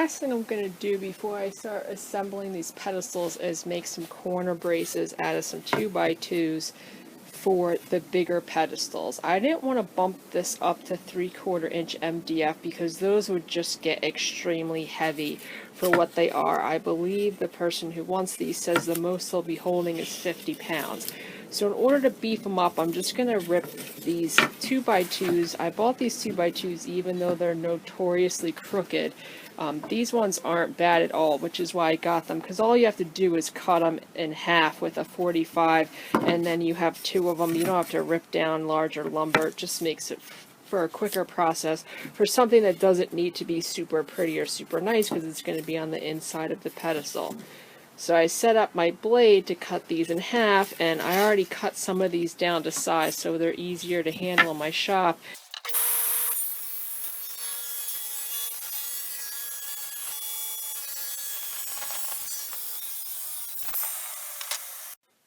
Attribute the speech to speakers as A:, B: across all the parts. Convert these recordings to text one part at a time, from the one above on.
A: last thing I'm going to do before I start assembling these pedestals is make some corner braces out of some 2x2s for the bigger pedestals. I didn't want to bump this up to 3/4 inch MDF because those would just get extremely heavy for what they are. I believe the person who wants these says the most they'll be holding is 50 pounds. So in order to beef them up, I'm just going to rip these 2x2s. I bought these 2x2s even though they're notoriously crooked. These ones aren't bad at all, which is why I got them, because all you have to do is cut them in half with a 45, and then you have two of them. You don't have to rip down larger lumber. It just makes it for a quicker process for something that doesn't need to be super pretty or super nice, because it's going to be on the inside of the pedestal. So I set up my blade to cut these in half, and I already cut some of these down to size so they're easier to handle in my shop.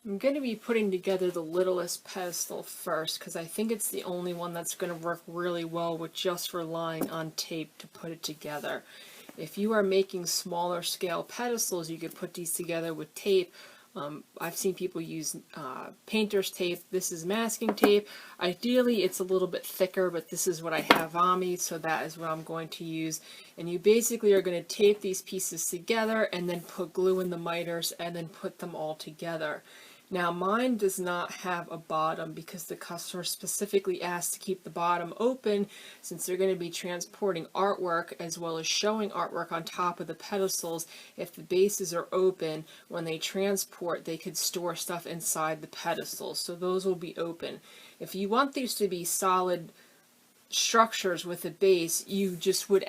A: I'm going to be putting together the littlest pedestal first because I think it's the only one that's going to work really well with just relying on tape to put it together. If you are making smaller scale pedestals, you could put these together with tape. I've seen people use painter's tape. This is masking tape. Ideally, it's a little bit thicker, but this is what I have on me, so that is what I'm going to use. And you basically are going to tape these pieces together and then put glue in the miters and then put them all together. Now mine does not have a bottom because the customer specifically asked to keep the bottom open since they're going to be transporting artwork as well as showing artwork on top of the pedestals. If the bases are open, when they transport, they could store stuff inside the pedestals, so those will be open. If you want these to be solid structures with a base, you just would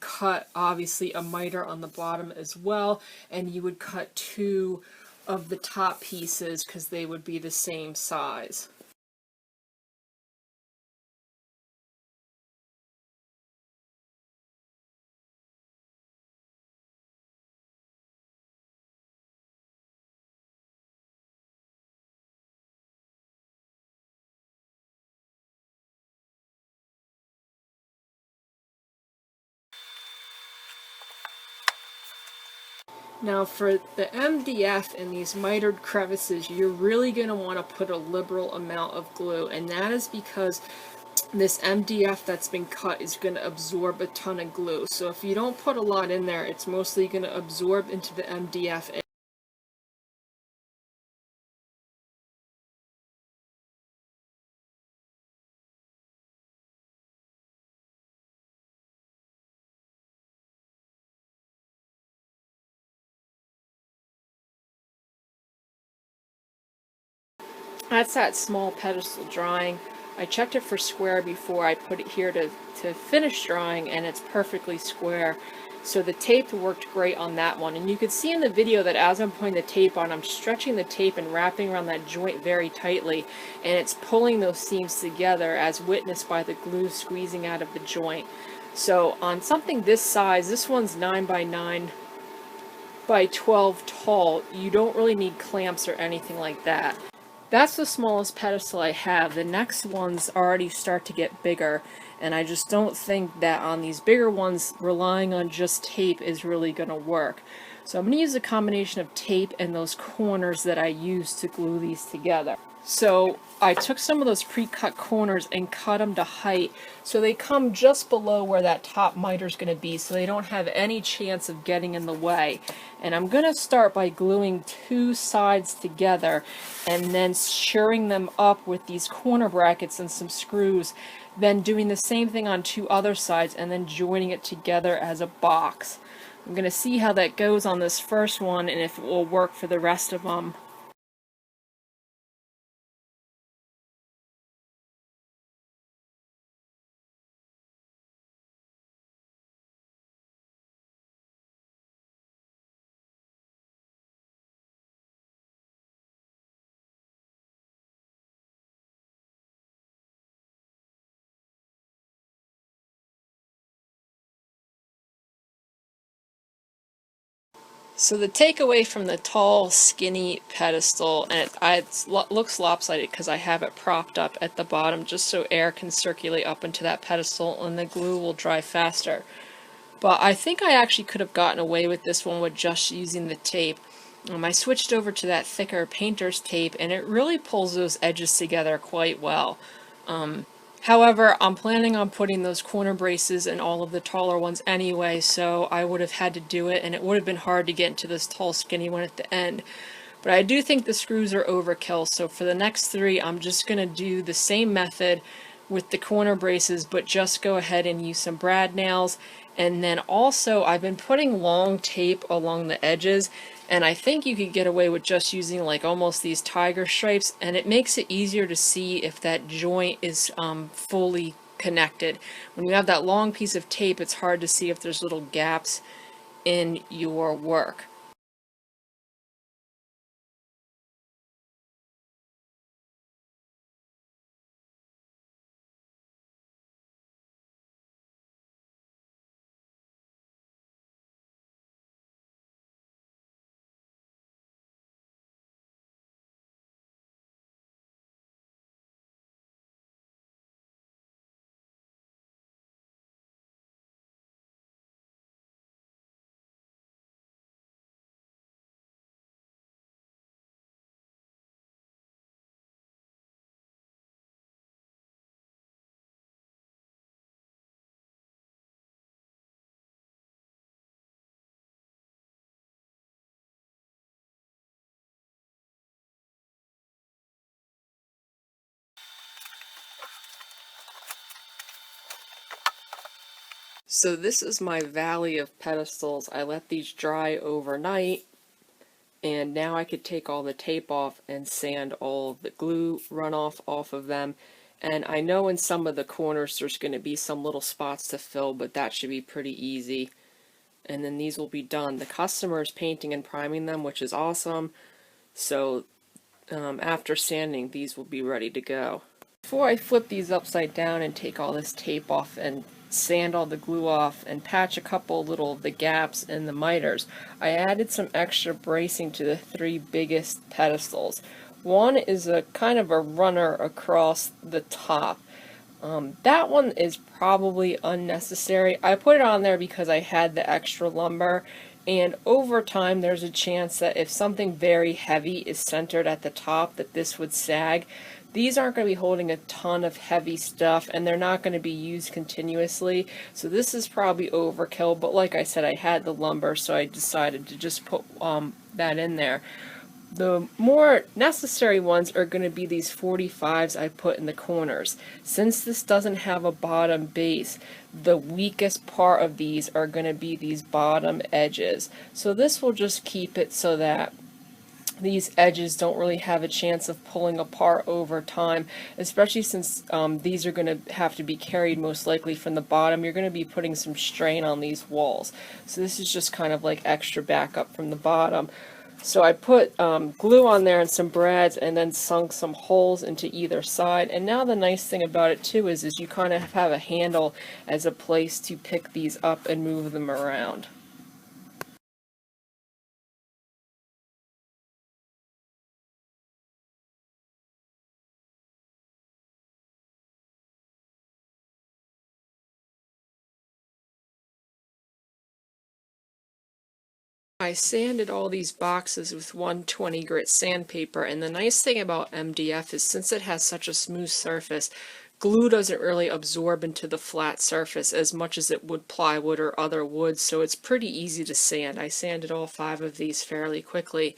A: cut obviously a miter on the bottom as well, and you would cut two of the top pieces because they would be the same size. Now for the MDF in these mitered crevices, you're really going to want to put a liberal amount of glue, and that is because this MDF that's been cut is going to absorb a ton of glue. So if you don't put a lot in there, it's mostly going to absorb into the MDF. That's that small pedestal drawing. I checked it for square before I put it here to finish drawing, and it's perfectly square. So the tape worked great on that one. And you can see in the video that as I'm putting the tape on, I'm stretching the tape and wrapping around that joint very tightly, and it's pulling those seams together as witnessed by the glue squeezing out of the joint. So on something this size, this one's 9 by 9 by 12 tall, you don't really need clamps or anything like that. That's the smallest pedestal I have. The next ones already start to get bigger, and I just don't think that on these bigger ones relying on just tape is really going to work. So I'm going to use a combination of tape and those corners that I used to glue these together. So I took some of those pre-cut corners and cut them to height so they come just below where that top miter is going to be, so they don't have any chance of getting in the way. And I'm going to start by gluing two sides together and then shoring them up with these corner brackets and some screws, then doing the same thing on two other sides and then joining it together as a box. I'm going to see how that goes on this first one and if it will work for the rest of them. So the takeaway from the tall, skinny pedestal, and it looks lopsided because I have it propped up at the bottom just so air can circulate up into that pedestal and the glue will dry faster. But I think I actually could have gotten away with this one with just using the tape. I switched over to that thicker painter's tape, and it really pulls those edges together quite well. However, I'm planning on putting those corner braces in all of the taller ones anyway, so I would have had to do it, and it would have been hard to get into this tall, skinny one at the end. But I do think the screws are overkill, so for the next 3, I'm just going to do the same method with the corner braces, but just go ahead and use some brad nails. And then also, I've been putting long tape along the edges, and I think you could get away with just using like almost these tiger stripes, and it makes it easier to see if that joint is fully connected. When you have that long piece of tape, it's hard to see if there's little gaps in your work. So this is my valley of pedestals. I let these dry overnight, and now I could take all the tape off and sand all of the glue runoff off of them. And I know in some of the corners there's going to be some little spots to fill, but that should be pretty easy. And then these will be done. The customer is painting and priming them, which is awesome. So after sanding, these will be ready to go. Before I flip these upside down and take all this tape off and sand all the glue off and patch a couple little of the gaps in the miters, I added some extra bracing to the 3 biggest pedestals. One is a kind of a runner across the top. That one is probably unnecessary. I put it on there because I had the extra lumber, and over time there's a chance that if something very heavy is centered at the top, that this would sag. These aren't going to be holding a ton of heavy stuff, and they're not going to be used continuously, so this is probably overkill. But like I said, I had the lumber, so I decided to just put that in there. The more necessary ones are going to be these 45s I put in the corners. Since this doesn't have a bottom base, the weakest part of these are going to be these bottom edges. So this will just keep it so that these edges don't really have a chance of pulling apart over time, especially since these are going to have to be carried most likely from the bottom. You're going to be putting some strain on these walls. So this is just kind of like extra backup from the bottom. So I put glue on there and some brads, and then sunk some holes into either side. And now the nice thing about it too is you kind of have a handle as a place to pick these up and move them around. I sanded all these boxes with 120 grit sandpaper, and the nice thing about MDF is since it has such a smooth surface, glue doesn't really absorb into the flat surface as much as it would plywood or other wood, so it's pretty easy to sand. I sanded all 5 of these fairly quickly.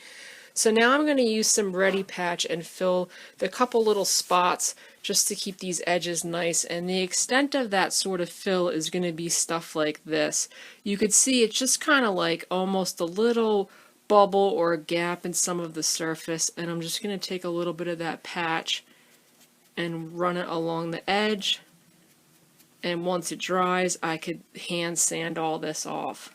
A: So now I'm going to use some Ready Patch and fill the couple little spots just to keep these edges nice, and the extent of that sort of fill is going to be stuff like this. You could see it's just kind of like almost a little bubble or a gap in some of the surface, and I'm just going to take a little bit of that patch and run it along the edge, and once it dries I could hand sand all this off.